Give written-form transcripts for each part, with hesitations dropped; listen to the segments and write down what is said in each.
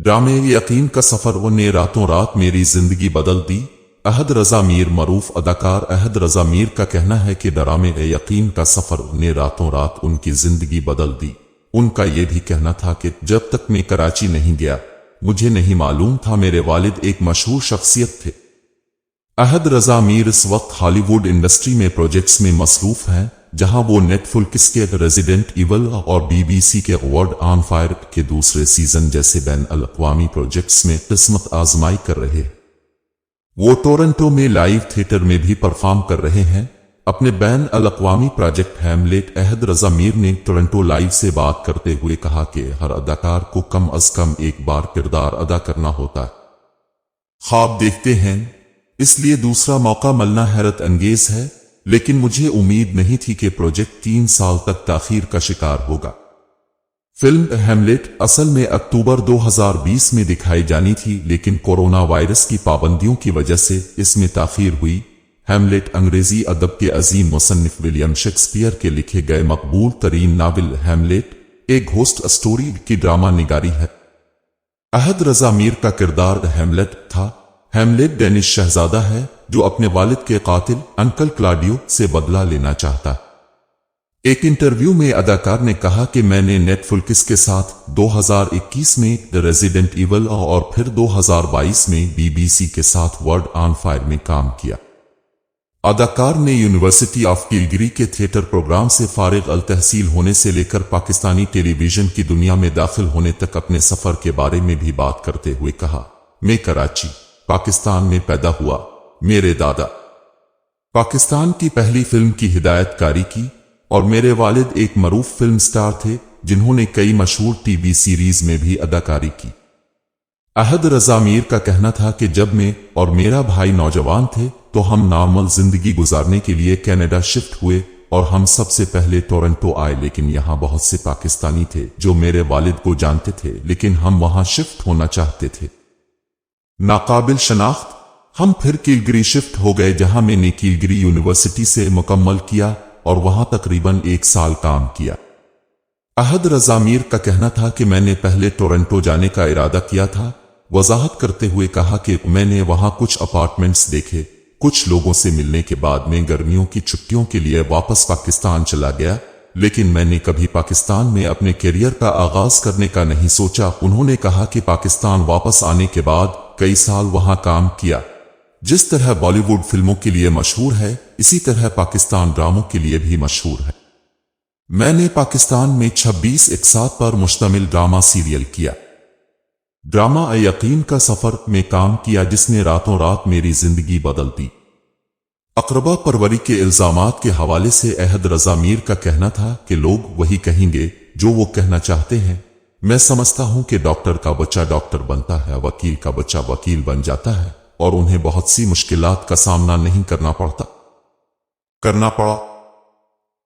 ड्रामे यकीन का सफर ने रातों रात मेरी जिंदगी बदल दी। अहद रजा मीर मरूफ अदाकार अहद रजा मीर का कहना है कि ड्रामे यकीन का सफर ने रातों रात उनकी जिंदगी बदल दी। उनका यह भी कहना था कि जब तक मैं कराची नहीं गया मुझे नहीं मालूम था मेरे वालिद एक मशहूर शख्सियत थे। अहद रजा मीर इस वक्त हॉलीवुड इंडस्ट्री में प्रोजेक्ट्स में मसरूफ हैं, जहां वो नेटफ्लिक्स के रेजिडेंट इवल और बीबीसी के वर्ल्ड ऑन फायर के दूसरे सीजन जैसे बैन अल-अक़वामी प्रोजेक्ट्स में किस्मत आजमाई कर रहे हैं। वो टोरंटो में लाइव थिएटर में भी परफॉर्म कर रहे हैं। अपने बैन अल-अक़वामी प्रोजेक्ट हैमलेट अहद रजा मीर ने टोरंटो लाइव से बात करते हुए कहा कि हर अदाकार को कम अज कम एक बार किरदार अदा करना होता है। ख्वाब देखते हैं, इसलिए दूसरा मौका मिलना हैरत अंगेज है, लेकिन मुझे उम्मीद नहीं थी कि प्रोजेक्ट 3 साल तक ताखीर का शिकार होगा। फिल्म हैमलेट असल में अक्टूबर 2020 में दिखाई जानी थी, लेकिन कोरोना वायरस की पाबंदियों की वजह से इसमें ताखीर हुई। हैमलेट अंग्रेजी अदब के अजीम मुसन्निफ विलियम शेक्सपियर के लिखे गए मकबूल तरीन नावल हैमलेट एक घोस्ट स्टोरी की ड्रामा निगारी है। अहद रजा मीर का किरदार हैमलेट था। हैमलेट डेनिश शहजादा है जो अपने वालिद के कातिल अंकल क्लाडियो से बदला लेना चाहता है। एक इंटरव्यू में अदाकार ने कहा कि मैंने नेटफ्लिक्स के साथ 2021 में द रेजिडेंट इवल और फिर 2022 में बीबीसी के साथ वर्ल्ड ऑन फायर में काम किया। अदाकार ने यूनिवर्सिटी ऑफ किलगरी के थिएटर प्रोग्राम से फारिग अल तहसील होने से लेकर पाकिस्तानी टेलीविजन की दुनिया में दाखिल होने तक अपने सफर के बारे में भी बात करते हुए कहा, मैं कराची पाकिस्तान में पैदा हुआ। मेरे दादा पाकिस्तान की पहली फिल्म की हिदायतकारी की और मेरे वालिद एक मरूफ फिल्म स्टार थे जिन्होंने कई मशहूर टीवी सीरीज में भी अदाकारी की। अहद रजा मीर का कहना था कि जब मैं और मेरा भाई नौजवान थे तो हम नॉर्मल जिंदगी गुजारने के लिए कनाडा शिफ्ट हुए और हम सबसे पहले टोरंटो आए, लेकिन यहाँ बहुत से पाकिस्तानी थे जो मेरे वालिद को जानते थे, लेकिन हम वहां शिफ्ट होना चाहते थे। नाकाबिल शनाख्त हम फिर किलगरी शिफ्ट हो गए, जहां मैंने किलगरी यूनिवर्सिटी से मुकम्मल किया और वहां तकरीबन 1 साल काम किया। अहद रजा मीर का कहना था कि मैंने पहले टोरंटो जाने का इरादा किया था, वजाहत करते हुए कहा कि मैंने वहां कुछ अपार्टमेंट्स देखे। कुछ लोगों से मिलने के बाद मैं गर्मियों की छुट्टियों के लिए वापस पाकिस्तान चला गया, लेकिन मैंने कभी पाकिस्तान में अपने करियर का आगाज करने का नहीं सोचा। उन्होंने कहा कि पाकिस्तान वापस आने के बाद कई साल वहां काम किया। जिस तरह बॉलीवुड फिल्मों के लिए मशहूर है, इसी तरह पाकिस्तान ड्रामों के लिए भी मशहूर है। मैंने पाकिस्तान में 26 इकसात पर मुश्तमिल ड्रामा सीरियल किया। ड्रामा यकीन का सफर में काम किया, जिसने रातों रात मेरी जिंदगी बदल दी। अकरबा परवरी के इल्जामात के हवाले से अहद रजा मीर का कहना था कि लोग वही कहेंगे जो वो कहना चाहते हैं। मैं समझता हूं कि डॉक्टर का बच्चा डॉक्टर बनता है, वकील का बच्चा वकील बन जाता है और उन्हें बहुत सी मुश्किलात का सामना नहीं करना पड़ा।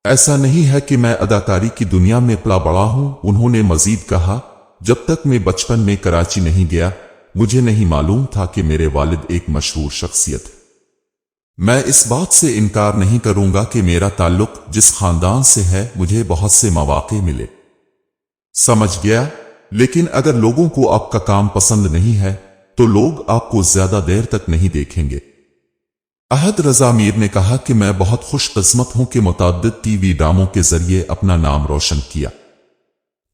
ऐसा नहीं है कि मैं अदाकारी की दुनिया में पला बड़ा हूं। उन्होंने मजीद कहा, जब तक मैं बचपन में कराची नहीं गया मुझे नहीं मालूम था कि मेरे वालिद एक मशहूर शख्सियत है। मैं इस बात से इनकार नहीं करूंगा कि मेरा ताल्लुक जिस खानदान से है मुझे बहुत से मौके मिले। समझ गया, लेकिन अगर लोगों को आपका काम पसंद नहीं है तो लोग आपको ज्यादा देर तक नहीं देखेंगे। अहद रजा मीर ने कहा कि मैं बहुत खुशकिस्मत हूं कि मुतअद्दिद टीवी ड्रामों के जरिए अपना नाम रोशन किया।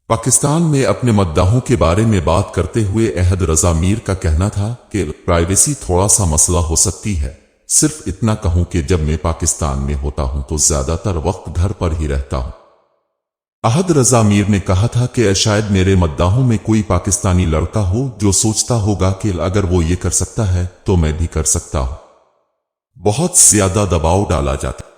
पाकिस्तान में अपने मद्दाहों के बारे में बात करते हुए अहद रजा मीर का कहना था कि प्राइवेसी थोड़ा सा मसला हो सकती है। सिर्फ इतना कहूं कि जब मैं पाकिस्तान में होता हूं तो ज्यादातर वक्त घर पर ही रहता हूं। अहद रजा मीर ने कहा था कि शायद मेरे मद्दाहों में कोई पाकिस्तानी लड़का हो जो सोचता होगा कि अगर वो ये कर सकता है तो मैं भी कर सकता हूं। बहुत ज्यादा दबाव डाला जाता